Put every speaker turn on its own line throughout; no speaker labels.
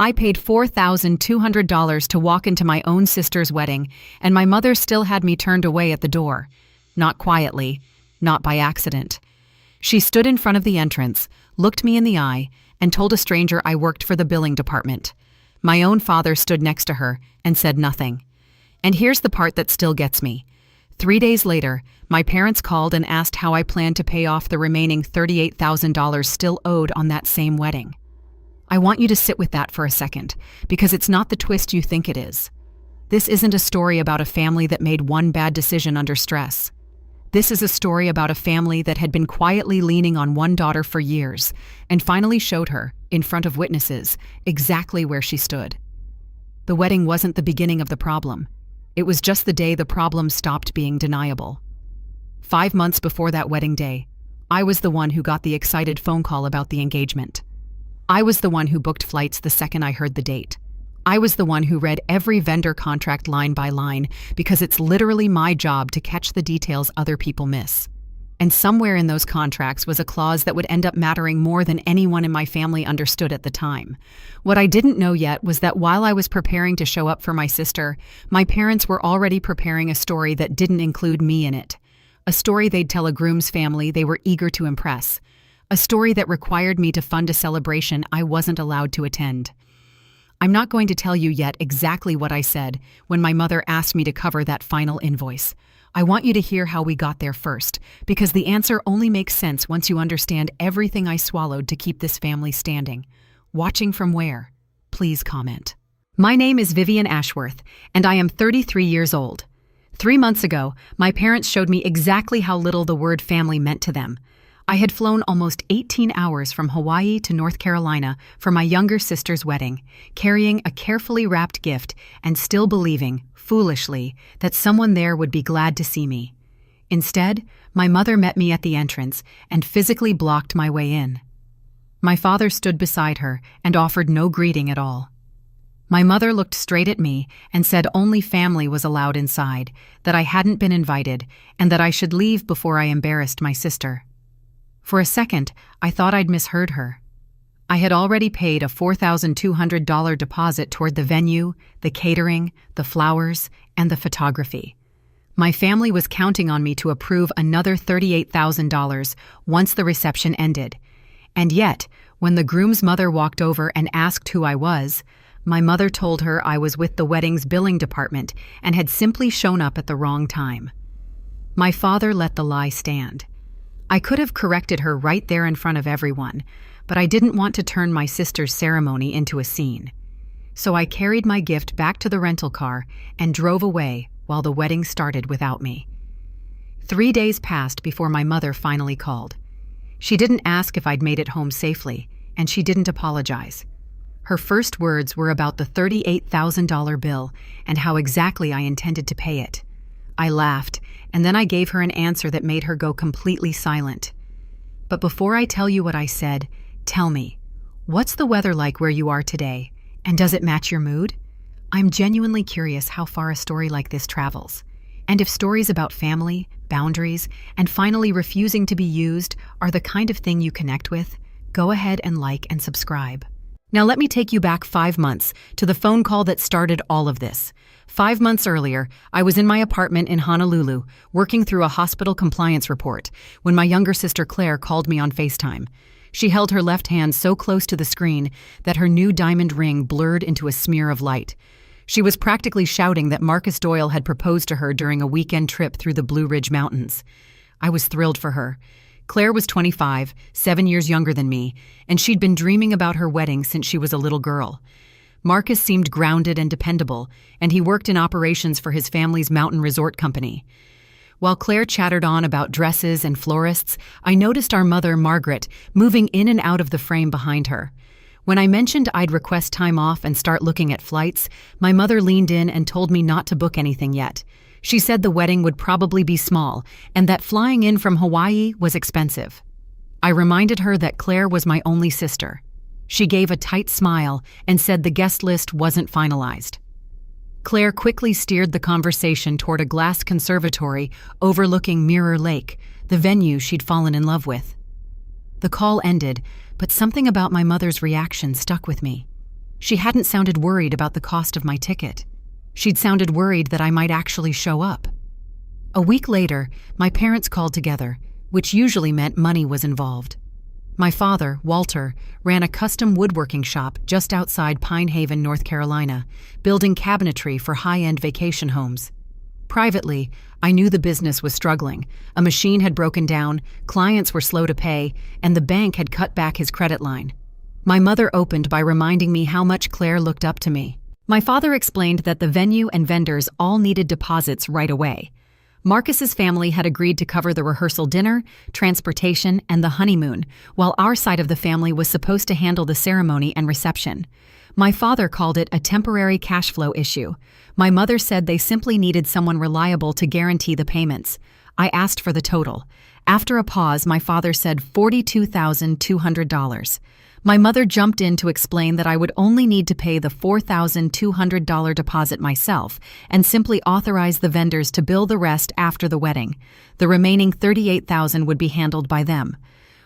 I paid $4,200 to walk into my own sister's wedding, and my mother still had me turned away at the door. Not quietly, not by accident. She stood in front of the entrance, looked me in the eye, and told a stranger I worked for the billing department. My own father stood next to her and said nothing. And here's the part that still gets me. 3 days later, my parents called and asked how I planned to pay off the remaining $38,000 still owed on that same wedding. I want you to sit with that for a second, because it's not the twist you think it is. This isn't a story about a family that made one bad decision under stress. This is a story about a family that had been quietly leaning on one daughter for years and finally showed her, in front of witnesses, exactly where she stood. The wedding wasn't the beginning of the problem. It was just the day the problem stopped being deniable. 5 months before that wedding day, I was the one who got the excited phone call about the engagement. I was the one who booked flights the second I heard the date. I was the one who read every vendor contract line by line because it's literally my job to catch the details other people miss. And somewhere in those contracts was a clause that would end up mattering more than anyone in my family understood at the time. What I didn't know yet was that while I was preparing to show up for my sister, my parents were already preparing a story that didn't include me in it. A story they'd tell a groom's family they were eager to impress. A story that required me to fund a celebration I wasn't allowed to attend. I'm not going to tell you yet exactly what I said when my mother asked me to cover that final invoice. I want you to hear how we got there first, because the answer only makes sense once you understand everything I swallowed to keep this family standing. Watching from where? Please comment. My name is Vivian Ashworth, and I am 33 years old. 3 months ago, my parents showed me exactly how little the word family meant to them. I had flown almost 18 hours from Hawaii to North Carolina for my younger sister's wedding, carrying a carefully wrapped gift and still believing, foolishly, that someone there would be glad to see me. Instead, my mother met me at the entrance and physically blocked my way in. My father stood beside her and offered no greeting at all. My mother looked straight at me and said only family was allowed inside, that I hadn't been invited, and that I should leave before I embarrassed my sister. For a second, I thought I'd misheard her. I had already paid a $4,200 deposit toward the venue, the catering, the flowers, and the photography. My family was counting on me to approve another $38,000 once the reception ended. And yet, when the groom's mother walked over and asked who I was, my mother told her I was with the wedding's billing department and had simply shown up at the wrong time. My father let the lie stand. I could have corrected her right there in front of everyone, but I didn't want to turn my sister's ceremony into a scene. So I carried my gift back to the rental car and drove away while the wedding started without me. 3 days passed before my mother finally called. She didn't ask if I'd made it home safely, and she didn't apologize. Her first words were about the $38,000 bill and how exactly I intended to pay it. I laughed, and then I gave her an answer that made her go completely silent. But before I tell you what I said, tell me, what's the weather like where you are today, and does it match your mood? I'm genuinely curious how far a story like this travels, and if stories about family, boundaries, and finally refusing to be used are the kind of thing you connect with. Go ahead and like and subscribe. Now let me take you back 5 months to the phone call that started all of this. 5 months earlier, I was in my apartment in Honolulu, working through a hospital compliance report, when my younger sister Claire called me on FaceTime. She held her left hand so close to the screen that her new diamond ring blurred into a smear of light. She was practically shouting that Marcus Doyle had proposed to her during a weekend trip through the Blue Ridge Mountains. I was thrilled for her. Claire was 25, 7 years younger than me, and she'd been dreaming about her wedding since she was a little girl. Marcus seemed grounded and dependable, and he worked in operations for his family's mountain resort company. While Claire chattered on about dresses and florists, I noticed our mother, Margaret, moving in and out of the frame behind her. When I mentioned I'd request time off and start looking at flights, my mother leaned in and told me not to book anything yet. She said the wedding would probably be small, and that flying in from Hawaii was expensive. I reminded her that Claire was my only sister. She gave a tight smile and said the guest list wasn't finalized. Claire quickly steered the conversation toward a glass conservatory overlooking Mirror Lake, the venue she'd fallen in love with. The call ended, but something about my mother's reaction stuck with me. She hadn't sounded worried about the cost of my ticket. She'd sounded worried that I might actually show up. A week later, my parents called together, which usually meant money was involved. My father, Walter, ran a custom woodworking shop just outside Pine Haven, North Carolina, building cabinetry for high-end vacation homes. Privately, I knew the business was struggling. A machine had broken down, clients were slow to pay, and the bank had cut back his credit line. My mother opened by reminding me how much Claire looked up to me. My father explained that the venue and vendors all needed deposits right away. Marcus's family had agreed to cover the rehearsal dinner, transportation, and the honeymoon, while our side of the family was supposed to handle the ceremony and reception. My father called it a temporary cash flow issue. My mother said they simply needed someone reliable to guarantee the payments. I asked for the total. After a pause, my father said $42,200. My mother jumped in to explain that I would only need to pay the $4,200 deposit myself and simply authorize the vendors to bill the rest after the wedding. The remaining $38,000 would be handled by them.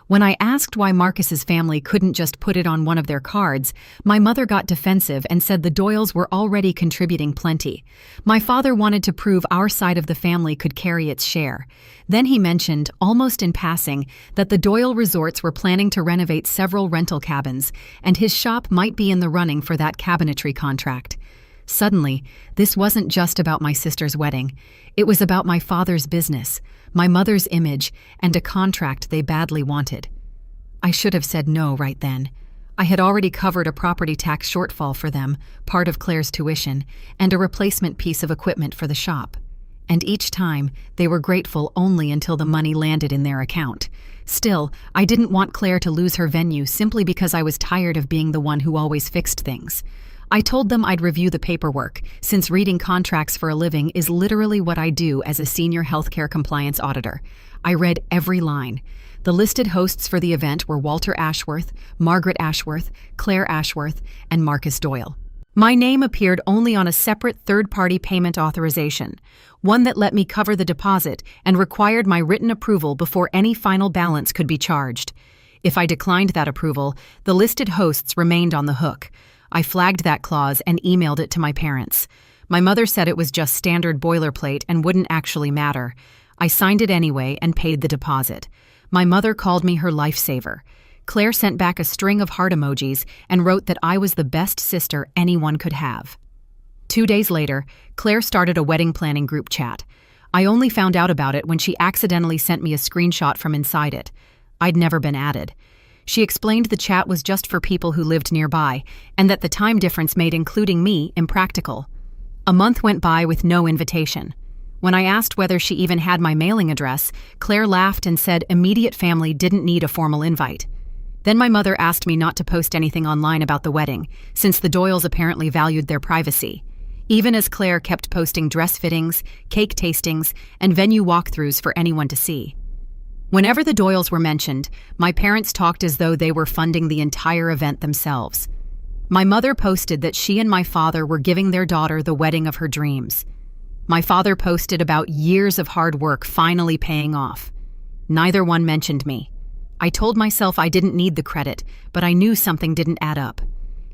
When I asked why Marcus's family couldn't just put it on one of their cards, my mother got defensive and said the Doyles were already contributing plenty. My father wanted to prove our side of the family could carry its share. Then he mentioned, almost in passing, that the Doyle resorts were planning to renovate several rental cabins, and his shop might be in the running for that cabinetry contract. Suddenly, this wasn't just about my sister's wedding. It was about my father's business, my mother's image, and a contract they badly wanted. I should have said no right then. I had already covered a property tax shortfall for them, part of Claire's tuition, and a replacement piece of equipment for the shop. And each time, they were grateful only until the money landed in their account. Still, I didn't want Claire to lose her venue simply because I was tired of being the one who always fixed things. I told them I'd review the paperwork, since reading contracts for a living is literally what I do as a senior healthcare compliance auditor. I read every line. The listed hosts for the event were Walter Ashworth, Margaret Ashworth, Claire Ashworth, and Marcus Doyle. My name appeared only on a separate third-party payment authorization, one that let me cover the deposit and required my written approval before any final balance could be charged. If I declined that approval, the listed hosts remained on the hook. I flagged that clause and emailed it to my parents. My mother said it was just standard boilerplate and wouldn't actually matter. I signed it anyway and paid the deposit. My mother called me her lifesaver. Claire sent back a string of heart emojis and wrote that I was the best sister anyone could have. 2 days later, Claire started a wedding planning group chat. I only found out about it when she accidentally sent me a screenshot from inside it. I'd never been added. She explained the chat was just for people who lived nearby, and that the time difference made including me impractical. A month went by with no invitation. When I asked whether she even had my mailing address, Claire laughed and said immediate family didn't need a formal invite. Then my mother asked me not to post anything online about the wedding, since the Doyles apparently valued their privacy, even as Claire kept posting dress fittings, cake tastings, and venue walkthroughs for anyone to see. Whenever the Doyles were mentioned, my parents talked as though they were funding the entire event themselves. My mother posted that she and my father were giving their daughter the wedding of her dreams. My father posted about years of hard work finally paying off. Neither one mentioned me. I told myself I didn't need the credit, but I knew something didn't add up.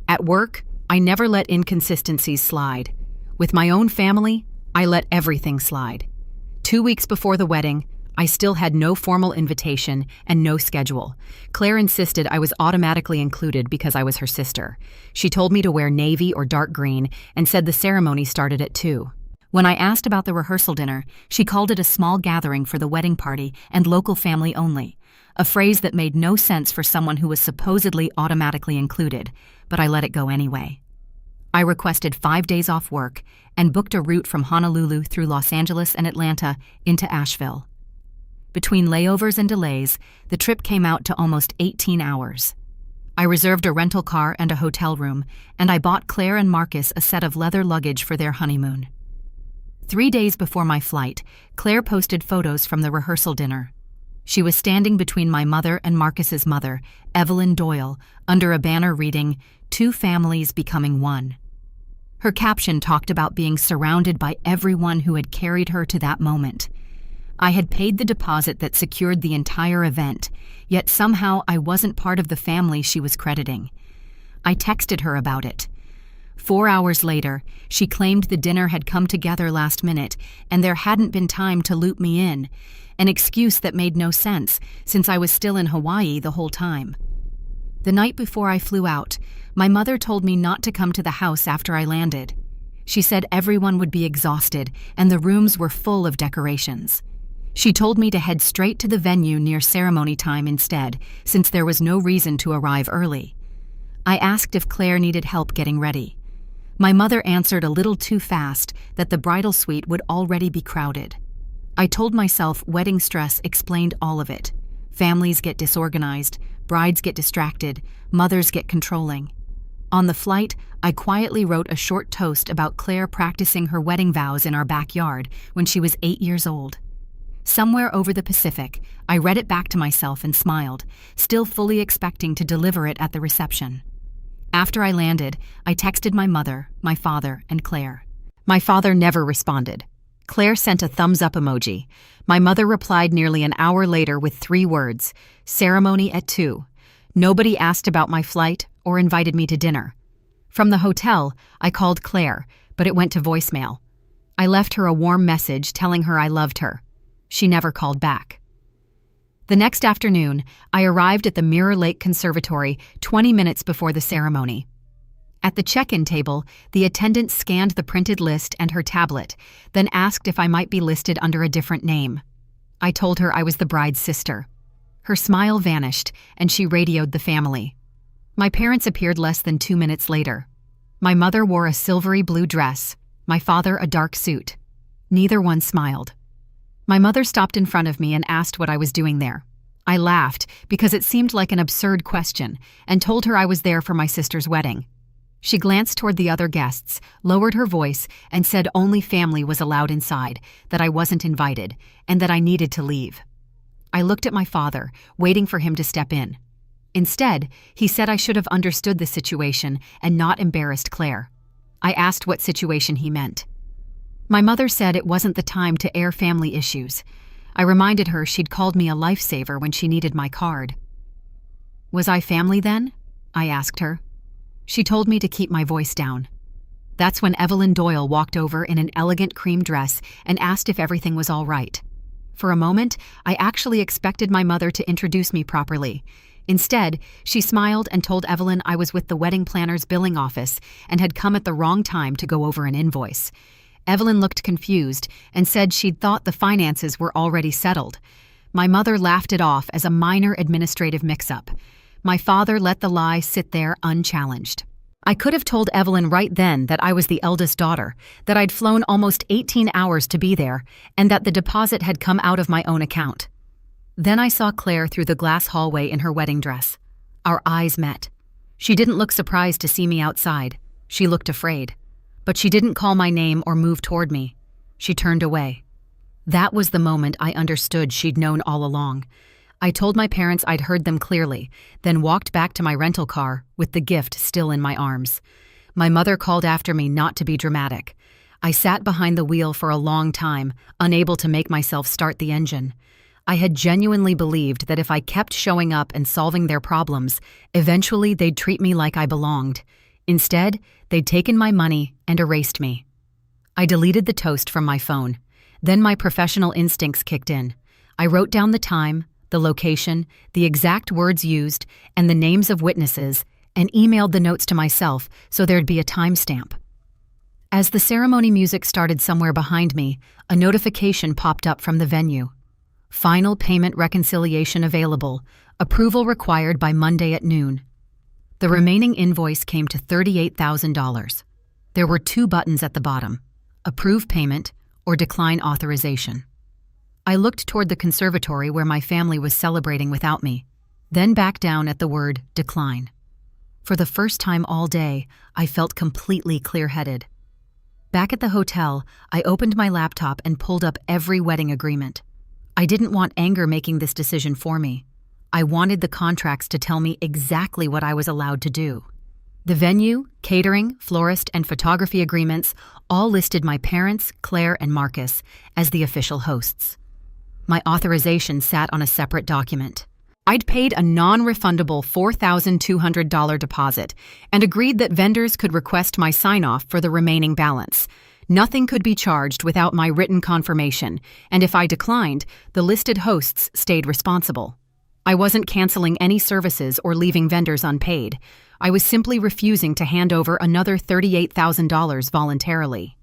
At work, I never let inconsistencies slide. With my own family, I let everything slide. 2 weeks before the wedding, I still had no formal invitation and no schedule. Claire insisted I was automatically included because I was her sister. She told me to wear navy or dark green and said the ceremony started at 2. When I asked about the rehearsal dinner, she called it a small gathering for the wedding party and local family only, a phrase that made no sense for someone who was supposedly automatically included, but I let it go anyway. I requested 5 days off work and booked a route from Honolulu through Los Angeles and Atlanta into Asheville. Between layovers and delays, the trip came out to almost 18 hours. I reserved a rental car and a hotel room, and I bought Claire and Marcus a set of leather luggage for their honeymoon. 3 days before my flight, Claire posted photos from the rehearsal dinner. She was standing between my mother and Marcus's mother, Evelyn Doyle, under a banner reading, "Two families becoming one." Her caption talked about being surrounded by everyone who had carried her to that moment. I had paid the deposit that secured the entire event, yet somehow I wasn't part of the family she was crediting. I texted her about it. 4 hours later, she claimed the dinner had come together last minute and there hadn't been time to loop me in, an excuse that made no sense since I was still in Hawaii the whole time. The night before I flew out, my mother told me not to come to the house after I landed. She said everyone would be exhausted and the rooms were full of decorations. She told me to head straight to the venue near ceremony time instead, since there was no reason to arrive early. I asked if Claire needed help getting ready. My mother answered a little too fast that the bridal suite would already be crowded. I told myself wedding stress explained all of it. Families get disorganized, brides get distracted, mothers get controlling. On the flight, I quietly wrote a short toast about Claire practicing her wedding vows in our backyard when she was 8 years old. Somewhere over the Pacific, I read it back to myself and smiled, still fully expecting to deliver it at the reception. After I landed, I texted my mother, my father, and Claire. My father never responded. Claire sent a thumbs-up emoji. My mother replied nearly an hour later with 3 words, "Ceremony at 2. Nobody asked about my flight or invited me to dinner." From the hotel, I called Claire, but it went to voicemail. I left her a warm message telling her I loved her. She never called back. The next afternoon, I arrived at the Mirror Lake Conservatory 20 minutes before the ceremony. At the check-in table, the attendant scanned the printed list and her tablet, then asked if I might be listed under a different name. I told her I was the bride's sister. Her smile vanished, and she radioed the family. My parents appeared less than 2 minutes later. My mother wore a silvery blue dress, my father a dark suit. Neither one smiled. My mother stopped in front of me and asked what I was doing there. I laughed because it seemed like an absurd question and told her I was there for my sister's wedding. She glanced toward the other guests, lowered her voice, and said only family was allowed inside, that I wasn't invited, and that I needed to leave. I looked at my father, waiting for him to step in. Instead, he said I should have understood the situation and not embarrassed Claire. I asked what situation he meant. My mother said it wasn't the time to air family issues. I reminded her she'd called me a lifesaver when she needed my card. Was I family then? I asked her. She told me to keep my voice down. That's when Evelyn Doyle walked over in an elegant cream dress and asked if everything was all right. For a moment, I actually expected my mother to introduce me properly. Instead, she smiled and told Evelyn I was with the wedding planner's billing office and had come at the wrong time to go over an invoice. Evelyn looked confused and said she'd thought the finances were already settled. My mother laughed it off as a minor administrative mix-up. My father let the lie sit there unchallenged. I could have told Evelyn right then that I was the eldest daughter, that I'd flown almost 18 hours to be there, and that the deposit had come out of my own account. Then I saw Claire through the glass hallway in her wedding dress. Our eyes met. She didn't look surprised to see me outside. She looked afraid. But she didn't call my name or move toward me. She turned away. That was the moment I understood she'd known all along. I told my parents I'd heard them clearly, then walked back to my rental car with the gift still in my arms. My mother called after me not to be dramatic. I sat behind the wheel for a long time, unable to make myself start the engine. I had genuinely believed that if I kept showing up and solving their problems, eventually they'd treat me like I belonged. Instead, they'd taken my money and erased me. I deleted the toast from my phone. Then my professional instincts kicked in. I wrote down the time, the location, the exact words used, and the names of witnesses, and emailed the notes to myself so there'd be a timestamp. As the ceremony music started somewhere behind me, a notification popped up from the venue. Final payment reconciliation available. Approval required by Monday at noon. The remaining invoice came to $38,000. There were 2 buttons at the bottom: approve payment or decline authorization. I looked toward the conservatory where my family was celebrating without me, then back down at the word decline. For the first time all day, I felt completely clear-headed. Back at the hotel, I opened my laptop and pulled up every wedding agreement. I didn't want anger making this decision for me. I wanted the contracts to tell me exactly what I was allowed to do. The venue, catering, florist, and photography agreements all listed my parents, Claire, and Marcus as the official hosts. My authorization sat on a separate document. I'd paid a non-refundable $4,200 deposit and agreed that vendors could request my sign-off for the remaining balance. Nothing could be charged without my written confirmation, and if I declined, the listed hosts stayed responsible. I wasn't canceling any services or leaving vendors unpaid. I was simply refusing to hand over another $38,000 voluntarily.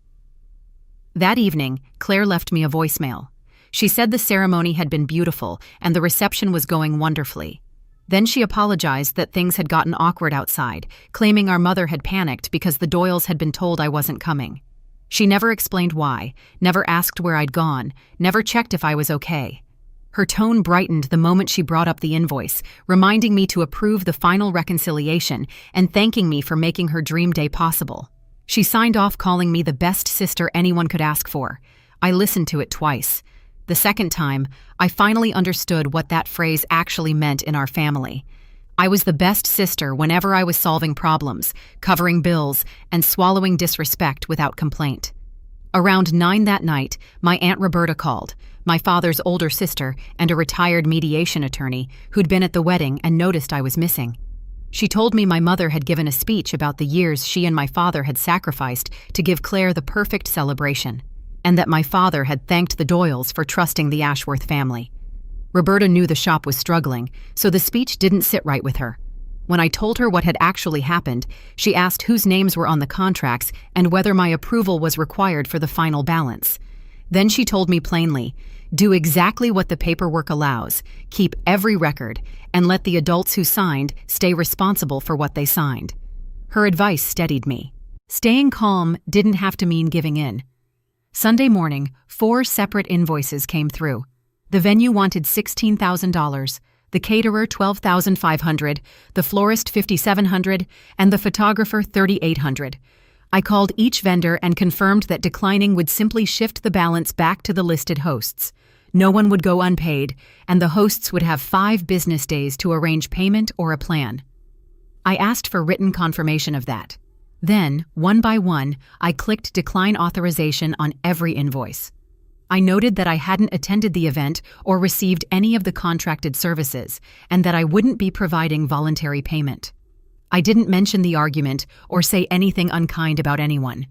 That evening, Claire left me a voicemail. She said the ceremony had been beautiful and the reception was going wonderfully. Then she apologized that things had gotten awkward outside, claiming our mother had panicked because the Doyles had been told I wasn't coming. She never explained why, never asked where I'd gone, never checked if I was okay. Her tone brightened the moment she brought up the invoice, reminding me to approve the final reconciliation and thanking me for making her dream day possible. She signed off calling me the best sister anyone could ask for. I listened to it twice. The second time, I finally understood what that phrase actually meant in our family. I was the best sister whenever I was solving problems, covering bills, and swallowing disrespect without complaint. Around 9 that night, my Aunt Roberta called, my father's older sister and a retired mediation attorney who'd been at the wedding and noticed I was missing. She told me my mother had given a speech about the years she and my father had sacrificed to give Claire the perfect celebration, and that my father had thanked the Doyles for trusting the Ashworth family. Roberta knew the shop was struggling, so the speech didn't sit right with her. When I told her what had actually happened, she asked whose names were on the contracts and whether my approval was required for the final balance. Then she told me plainly, do exactly what the paperwork allows, keep every record, and let the adults who signed stay responsible for what they signed. Her advice steadied me. Staying calm didn't have to mean giving in. Sunday morning, 4 separate invoices came through. The venue wanted $16,000, the caterer $12,500, the florist $5,700, and the photographer $3,800. I called each vendor and confirmed that declining would simply shift the balance back to the listed hosts. No one would go unpaid, and the hosts would have 5 business days to arrange payment or a plan. I asked for written confirmation of that. Then, one by one, I clicked decline authorization on every invoice. I noted that I hadn't attended the event or received any of the contracted services, and that I wouldn't be providing voluntary payment. I didn't mention the argument or say anything unkind about anyone.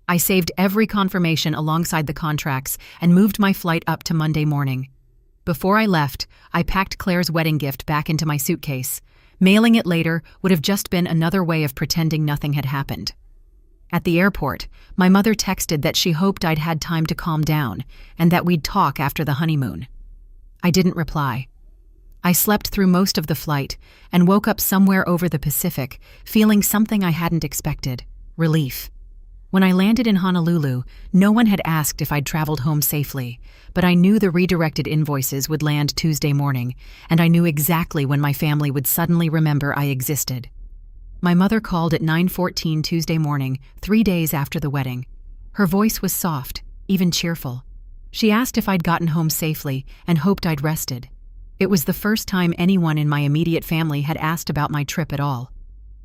I saved every confirmation alongside the contracts and moved my flight up to Monday morning. Before I left, I packed Claire's wedding gift back into my suitcase. Mailing it later would have just been another way of pretending nothing had happened. At the airport, my mother texted that she hoped I'd had time to calm down and that we'd talk after the honeymoon. I didn't reply. I slept through most of the flight and woke up somewhere over the Pacific, feeling something I hadn't expected: relief. When I landed in Honolulu, no one had asked if I'd traveled home safely, but I knew the redirected invoices would land Tuesday morning, and I knew exactly when my family would suddenly remember I existed. My mother called at 9:14 Tuesday morning, 3 days after the wedding. Her voice was soft, even cheerful. She asked if I'd gotten home safely and hoped I'd rested. It was the first time anyone in my immediate family had asked about my trip at all.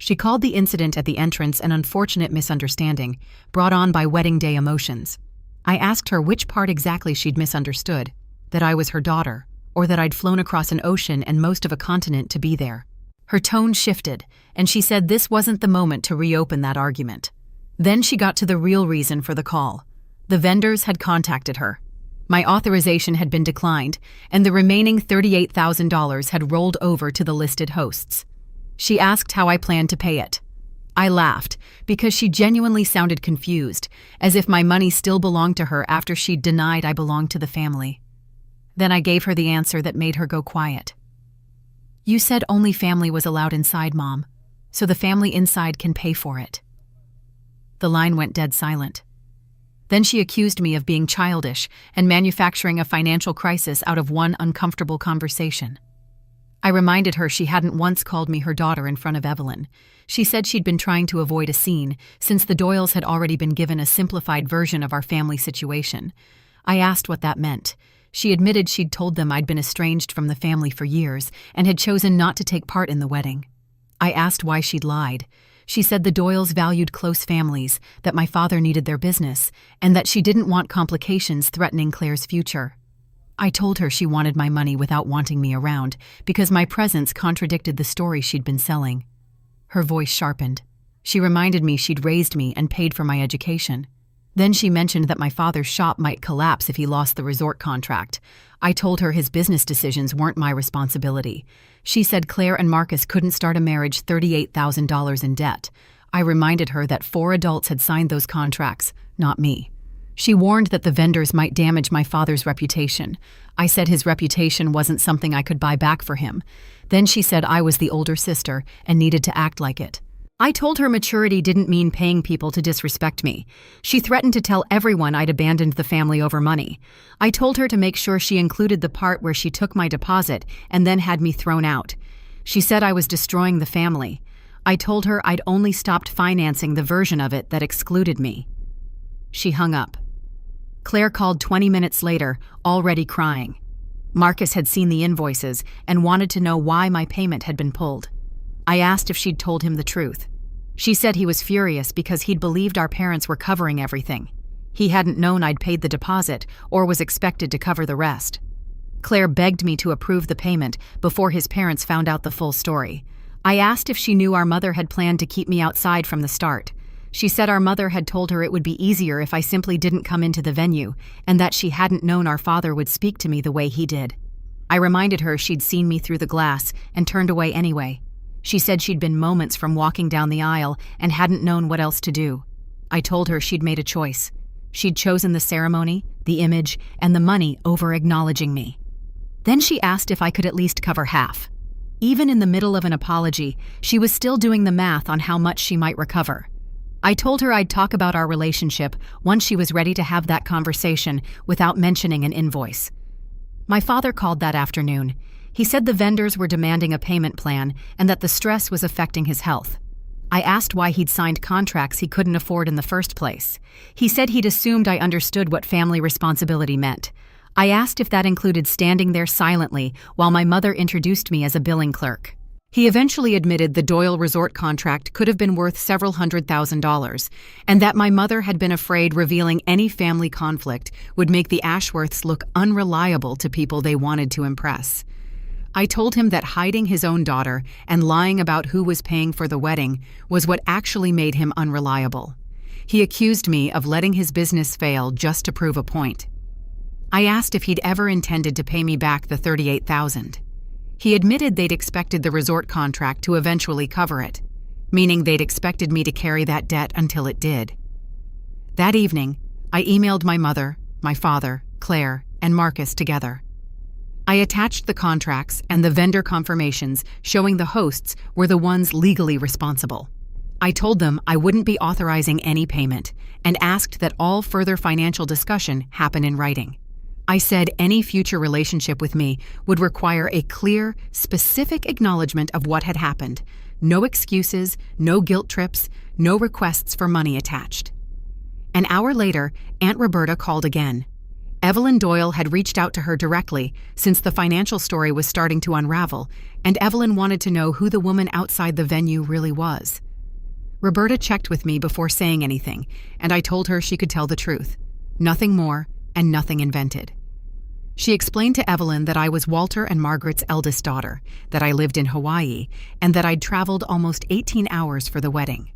She called the incident at the entrance an unfortunate misunderstanding, brought on by wedding day emotions. I asked her which part exactly she'd misunderstood, that I was her daughter, or that I'd flown across an ocean and most of a continent to be there. Her tone shifted, and she said this wasn't the moment to reopen that argument. Then she got to the real reason for the call. The vendors had contacted her. My authorization had been declined, and the remaining $38,000 had rolled over to the listed hosts. She asked how I planned to pay it. I laughed, because she genuinely sounded confused, as if my money still belonged to her after she'd denied I belonged to the family. Then I gave her the answer that made her go quiet. "You said only family was allowed inside, Mom, so the family inside can pay for it." The line went dead silent. Then she accused me of being childish and manufacturing a financial crisis out of one uncomfortable conversation. I reminded her she hadn't once called me her daughter in front of Evelyn. She said she'd been trying to avoid a scene, since the Doyles had already been given a simplified version of our family situation. I asked what that meant. She admitted she'd told them I'd been estranged from the family for years and had chosen not to take part in the wedding. I asked why she'd lied. She said the Doyles valued close families, that my father needed their business, and that she didn't want complications threatening Claire's future. I told her she wanted my money without wanting me around because my presence contradicted the story she'd been selling. Her voice sharpened. She reminded me she'd raised me and paid for my education. Then she mentioned that my father's shop might collapse if he lost the resort contract. I told her his business decisions weren't my responsibility. She said Claire and Marcus couldn't start a marriage $38,000 in debt. I reminded her that 4 adults had signed those contracts, not me. She warned that the vendors might damage my father's reputation. I said his reputation wasn't something I could buy back for him. Then she said I was the older sister and needed to act like it. I told her maturity didn't mean paying people to disrespect me. She threatened to tell everyone I'd abandoned the family over money. I told her to make sure she included the part where she took my deposit and then had me thrown out. She said I was destroying the family. I told her I'd only stopped financing the version of it that excluded me. She hung up. Claire called 20 minutes later, already crying. Marcus had seen the invoices and wanted to know why my payment had been pulled. I asked if she'd told him the truth. She said he was furious because he'd believed our parents were covering everything. He hadn't known I'd paid the deposit or was expected to cover the rest. Claire begged me to approve the payment before his parents found out the full story. I asked if she knew our mother had planned to keep me outside from the start. She said our mother had told her it would be easier if I simply didn't come into the venue, and that she hadn't known our father would speak to me the way he did. I reminded her she'd seen me through the glass and turned away anyway. She said she'd been moments from walking down the aisle and hadn't known what else to do. I told her she'd made a choice. She'd chosen the ceremony, the image, and the money over acknowledging me. Then she asked if I could at least cover half. Even in the middle of an apology, she was still doing the math on how much she might recover. I told her I'd talk about our relationship once she was ready to have that conversation without mentioning an invoice. My father called that afternoon. He said the vendors were demanding a payment plan and that the stress was affecting his health. I asked why he'd signed contracts he couldn't afford in the first place. He said he'd assumed I understood what family responsibility meant. I asked if that included standing there silently while my mother introduced me as a billing clerk. He eventually admitted the Doyle Resort contract could have been worth several $100,000, and that my mother had been afraid revealing any family conflict would make the Ashworths look unreliable to people they wanted to impress. I told him that hiding his own daughter and lying about who was paying for the wedding was what actually made him unreliable. He accused me of letting his business fail just to prove a point. I asked if he'd ever intended to pay me back the $38,000. He admitted they'd expected the resort contract to eventually cover it, meaning they'd expected me to carry that debt until it did. That evening, I emailed my mother, my father, Claire, and Marcus together. I attached the contracts and the vendor confirmations showing the hosts were the ones legally responsible. I told them I wouldn't be authorizing any payment and asked that all further financial discussion happen in writing. I said any future relationship with me would require a clear, specific acknowledgement of what had happened. No excuses, no guilt trips, no requests for money attached. An hour later, Aunt Roberta called again. Evelyn Doyle had reached out to her directly since the financial story was starting to unravel, and Evelyn wanted to know who the woman outside the venue really was. Roberta checked with me before saying anything, and I told her she could tell the truth. Nothing more and nothing invented. She explained to Evelyn that I was Walter and Margaret's eldest daughter, that I lived in Hawaii, and that I'd traveled almost 18 hours for the wedding.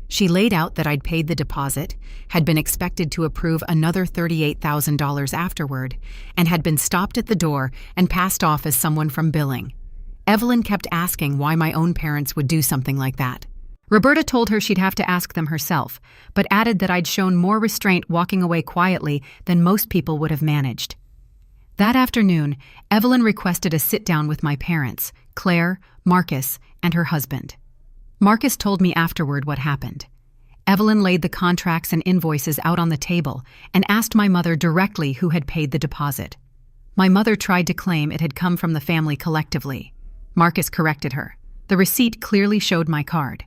She laid out that I'd paid the deposit, had been expected to approve another $38,000 afterward, and had been stopped at the door and passed off as someone from billing. Evelyn kept asking why my own parents would do something like that. Roberta told her she'd have to ask them herself, but added that I'd shown more restraint walking away quietly than most people would have managed. That afternoon, Evelyn requested a sit-down with my parents, Claire, Marcus, and her husband. Marcus told me afterward what happened. Evelyn laid the contracts and invoices out on the table and asked my mother directly who had paid the deposit. My mother tried to claim it had come from the family collectively. Marcus corrected her. The receipt clearly showed my card.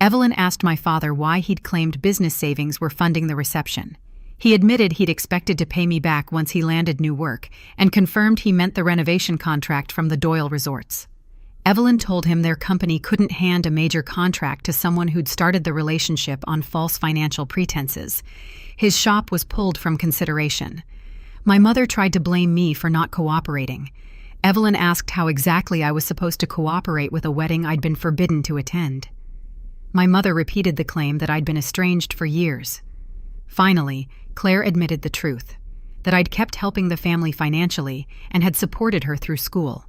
Evelyn asked my father why he'd claimed business savings were funding the reception. He admitted he'd expected to pay me back once he landed new work and confirmed he meant the renovation contract from the Doyle Resorts. Evelyn told him their company couldn't hand a major contract to someone who'd started the relationship on false financial pretenses. His shop was pulled from consideration. My mother tried to blame me for not cooperating. Evelyn asked how exactly I was supposed to cooperate with a wedding I'd been forbidden to attend. My mother repeated the claim that I'd been estranged for years. Finally, Claire admitted the truth, that I'd kept helping the family financially and had supported her through school.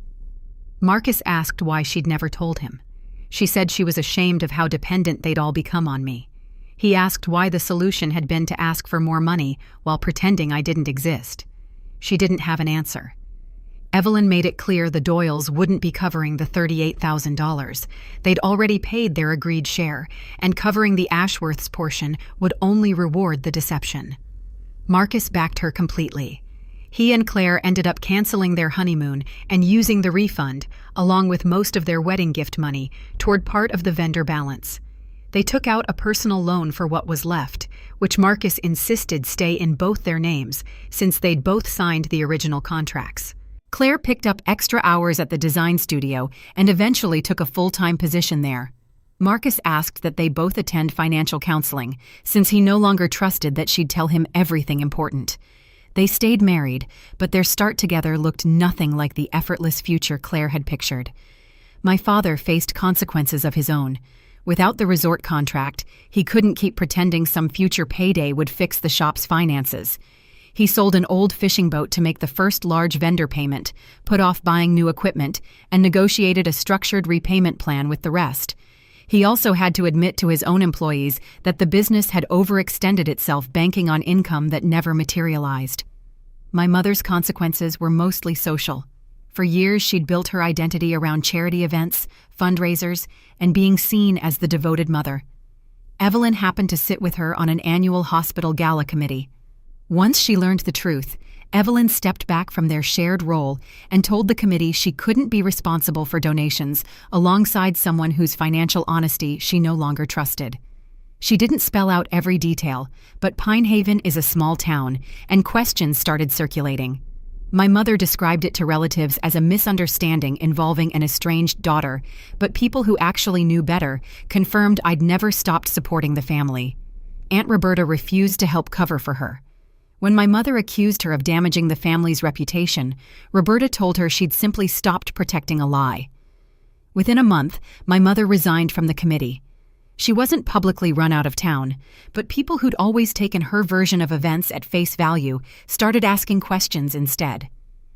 Marcus asked why she'd never told him. She said she was ashamed of how dependent they'd all become on me. He asked why the solution had been to ask for more money while pretending I didn't exist. She didn't have an answer. Evelyn made it clear the Doyles wouldn't be covering the $38,000. They'd already paid their agreed share, and covering the Ashworths' portion would only reward the deception. Marcus backed her completely. He and Claire ended up canceling their honeymoon and using the refund, along with most of their wedding gift money, toward part of the vendor balance. They took out a personal loan for what was left, which Marcus insisted stay in both their names, since they'd both signed the original contracts. Claire picked up extra hours at the design studio and eventually took a full-time position there. Marcus asked that they both attend financial counseling, since he no longer trusted that she'd tell him everything important. They stayed married, but their start together looked nothing like the effortless future Claire had pictured. My father faced consequences of his own. Without the resort contract, he couldn't keep pretending some future payday would fix the shop's finances. He sold an old fishing boat to make the first large vendor payment, put off buying new equipment, and negotiated a structured repayment plan with the rest. He also had to admit to his own employees that the business had overextended itself, banking on income that never materialized. My mother's consequences were mostly social. For years, she'd built her identity around charity events, fundraisers, and being seen as the devoted mother. Evelyn happened to sit with her on an annual hospital gala committee. Once she learned the truth, Evelyn stepped back from their shared role and told the committee she couldn't be responsible for donations alongside someone whose financial honesty she no longer trusted. She didn't spell out every detail, but Pine Haven is a small town, and questions started circulating. My mother described it to relatives as a misunderstanding involving an estranged daughter, but people who actually knew better confirmed I'd never stopped supporting the family. Aunt Roberta refused to help cover for her. When my mother accused her of damaging the family's reputation, Roberta told her she'd simply stopped protecting a lie. Within a month, my mother resigned from the committee. She wasn't publicly run out of town, but people who'd always taken her version of events at face value started asking questions instead.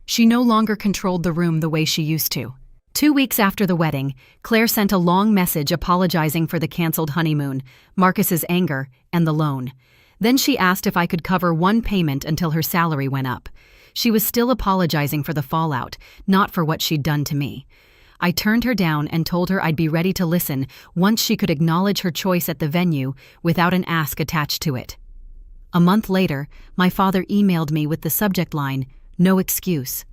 She no longer controlled the room the way she used to. 2 weeks after the wedding, Claire sent a long message apologizing for the canceled honeymoon, Marcus's anger, and the loan. Then she asked if I could cover one payment until her salary went up. She was still apologizing for the fallout, not for what she'd done to me. I turned her down and told her I'd be ready to listen once she could acknowledge her choice at the venue without an ask attached to it. A month later, my father emailed me with the subject line, "No excuse."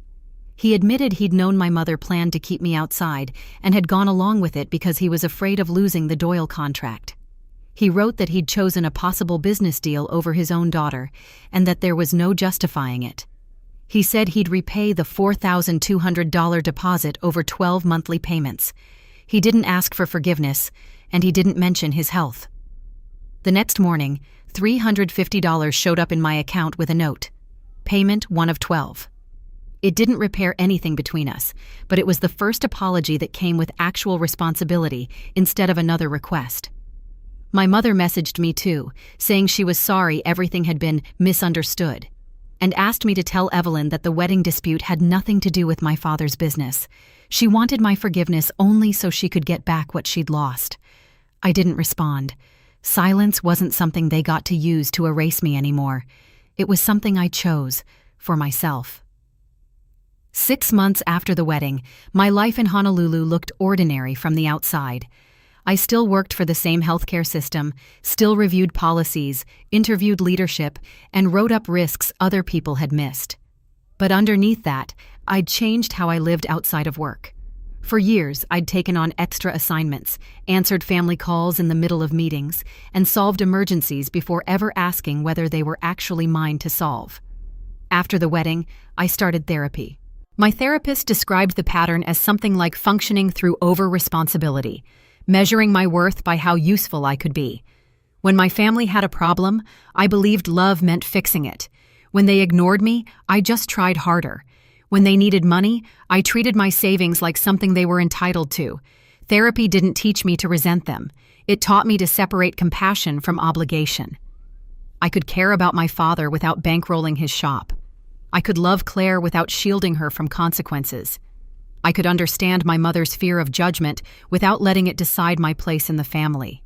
He admitted he'd known my mother planned to keep me outside and had gone along with it because he was afraid of losing the Doyle contract. He wrote that he'd chosen a possible business deal over his own daughter and that there was no justifying it. He said he'd repay the $4,200 deposit over 12 monthly payments. He didn't ask for forgiveness, and he didn't mention his health. The next morning, $350 showed up in my account with a note. Payment 1 of 12. It didn't repair anything between us, but it was the first apology that came with actual responsibility instead of another request. My mother messaged me too, saying she was sorry everything had been misunderstood, and asked me to tell Evelyn that the wedding dispute had nothing to do with my father's business. She wanted my forgiveness only so she could get back what she'd lost. I didn't respond. Silence wasn't something they got to use to erase me anymore. It was something I chose, for myself. 6 months after the wedding, my life in Honolulu looked ordinary from the outside. I still worked for the same healthcare system, still reviewed policies, interviewed leadership, and wrote up risks other people had missed. But underneath that, I'd changed how I lived outside of work. For years, I'd taken on extra assignments, answered family calls in the middle of meetings, and solved emergencies before ever asking whether they were actually mine to solve. After the wedding, I started therapy. My therapist described the pattern as something like functioning through over-responsibility, measuring my worth by how useful I could be. When my family had a problem, I believed love meant fixing it. When they ignored me, I just tried harder. When they needed money, I treated my savings like something they were entitled to. Therapy didn't teach me to resent them. It taught me to separate compassion from obligation. I could care about my father without bankrolling his shop. I could love Claire without shielding her from consequences. I could understand my mother's fear of judgment without letting it decide my place in the family.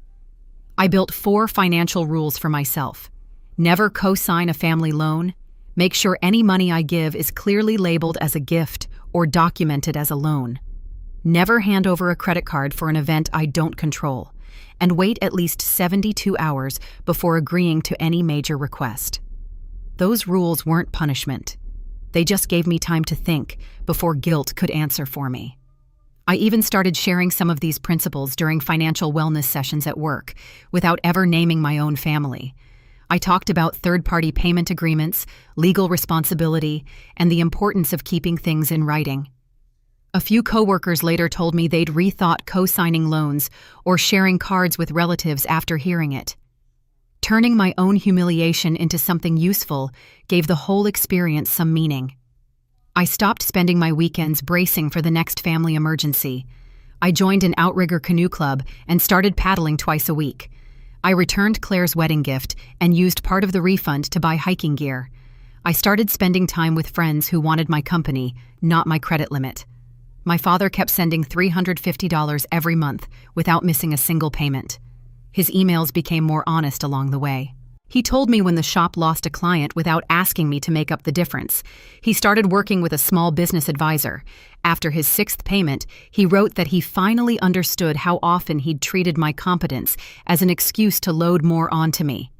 I built 4 financial rules for myself. Never co-sign a family loan. Make sure any money I give is clearly labeled as a gift or documented as a loan. Never hand over a credit card for an event I don't control. And wait at least 72 hours before agreeing to any major request. Those rules weren't punishment. They just gave me time to think before guilt could answer for me. I even started sharing some of these principles during financial wellness sessions at work, without ever naming my own family. I talked about third-party payment agreements, legal responsibility, and the importance of keeping things in writing. A few coworkers later told me they'd rethought co-signing loans or sharing cards with relatives after hearing it. Turning my own humiliation into something useful gave the whole experience some meaning. I stopped spending my weekends bracing for the next family emergency. I joined an outrigger canoe club and started paddling twice a week. I returned Claire's wedding gift and used part of the refund to buy hiking gear. I started spending time with friends who wanted my company, not my credit limit. My father kept sending $350 every month without missing a single payment. His emails became more honest along the way. He told me when the shop lost a client without asking me to make up the difference. He started working with a small business advisor. After his 6th payment, he wrote that he finally understood how often he'd treated my competence as an excuse to load more onto me.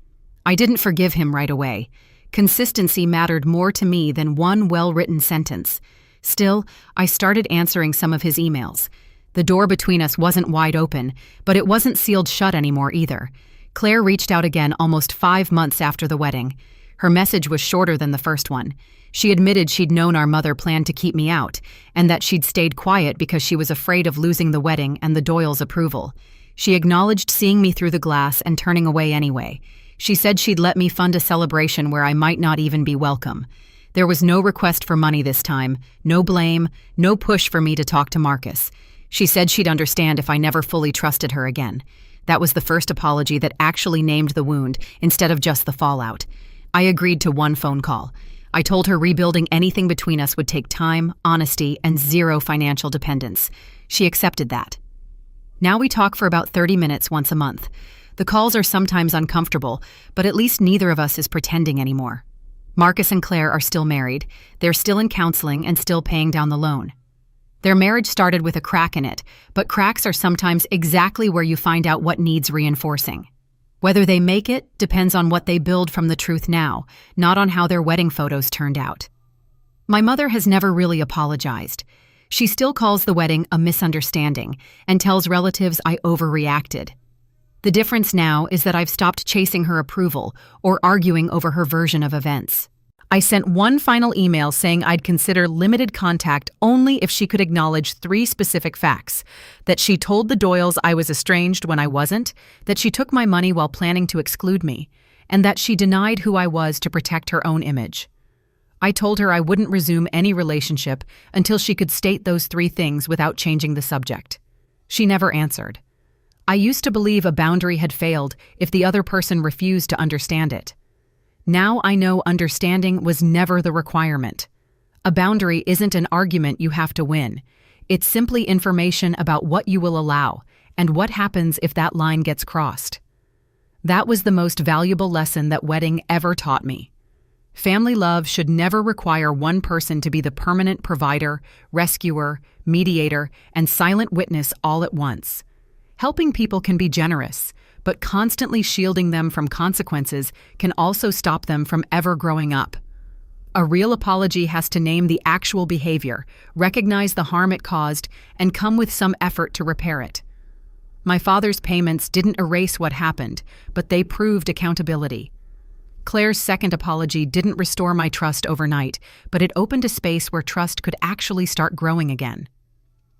I didn't forgive him right away. Consistency mattered more to me than one well-written sentence. Still, I started answering some of his emails. The door between us wasn't wide open, but it wasn't sealed shut anymore either. Claire reached out again almost 5 months after the wedding. Her message was shorter than the first one. She admitted she'd known our mother planned to keep me out, and that she'd stayed quiet because she was afraid of losing the wedding and the Doyles' approval. She acknowledged seeing me through the glass and turning away anyway. She said she'd let me fund a celebration where I might not even be welcome. There was no request for money this time, no blame, no push for me to talk to Marcus. She said she'd understand if I never fully trusted her again. That was the first apology that actually named the wound instead of just the fallout. I agreed to one phone call. I told her rebuilding anything between us would take time, honesty, and 0 financial dependence. She accepted that. Now we talk for about 30 minutes once a month. The calls are sometimes uncomfortable, but at least neither of us is pretending anymore. Marcus and Claire are still married. They're still in counseling and still paying down the loan. Their marriage started with a crack in it, but cracks are sometimes exactly where you find out what needs reinforcing. Whether they make it depends on what they build from the truth now, not on how their wedding photos turned out. My mother has never really apologized. She still calls the wedding a misunderstanding and tells relatives I overreacted. The difference now is that I've stopped chasing her approval or arguing over her version of events. I sent one final email saying I'd consider limited contact only if she could acknowledge 3 specific facts: that she told the Doyles I was estranged when I wasn't, that she took my money while planning to exclude me, and that she denied who I was to protect her own image. I told her I wouldn't resume any relationship until she could state those 3 things without changing the subject. She never answered. I used to believe a boundary had failed if the other person refused to understand it. Now I know understanding was never the requirement. A boundary isn't an argument you have to win. It's simply information about what you will allow and what happens if that line gets crossed. That was the most valuable lesson that wedding ever taught me. Family love should never require one person to be the permanent provider, rescuer, mediator, and silent witness all at once. Helping people can be generous, but constantly shielding them from consequences can also stop them from ever growing up. A real apology has to name the actual behavior, recognize the harm it caused, and come with some effort to repair it. My father's payments didn't erase what happened, but they proved accountability. Claire's second apology didn't restore my trust overnight, but it opened a space where trust could actually start growing again.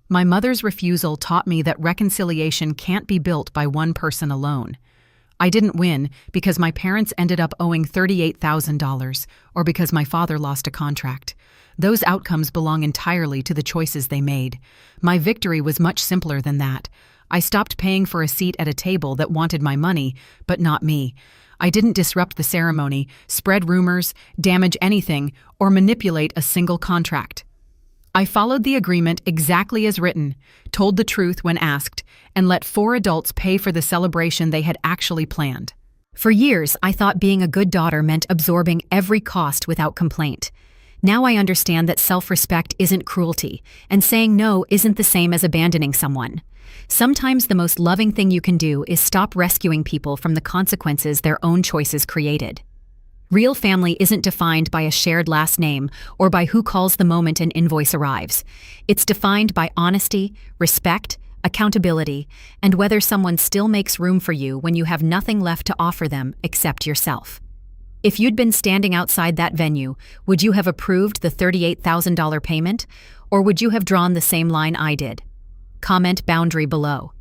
My mother's refusal taught me that reconciliation can't be built by one person alone. I didn't win because my parents ended up owing $38,000 or because my father lost a contract. Those outcomes belong entirely to the choices they made. My victory was much simpler than that. I stopped paying for a seat at a table that wanted my money, but not me. I didn't disrupt the ceremony, spread rumors, damage anything, or manipulate a single contract. I followed the agreement exactly as written, told the truth when asked, and let 4 adults pay for the celebration they had actually planned. For years, I thought being a good daughter meant absorbing every cost without complaint. Now I understand that self-respect isn't cruelty, and saying no isn't the same as abandoning someone. Sometimes the most loving thing you can do is stop rescuing people from the consequences their own choices created. Real family isn't defined by a shared last name or by who calls the moment an invoice arrives. It's defined by honesty, respect, accountability, and whether someone still makes room for you when you have nothing left to offer them except yourself. If you'd been standing outside that venue, would you have approved the $38,000 payment, or would you have drawn the same line I did? Comment boundary below.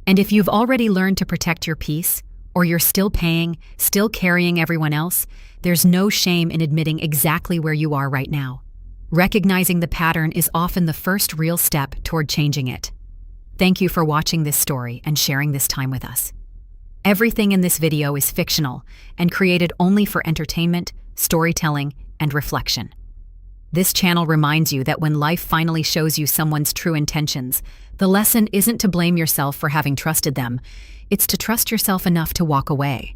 And if you've already learned to protect your peace, or you're still paying, still carrying everyone else, there's no shame in admitting exactly where you are right now. Recognizing the pattern is often the first real step toward changing it. Thank you for watching this story and sharing this time with us. Everything in this video is fictional and created only for entertainment, storytelling, and reflection. This channel reminds you that when life finally shows you someone's true intentions, the lesson isn't to blame yourself for having trusted them, it's to trust yourself enough to walk away.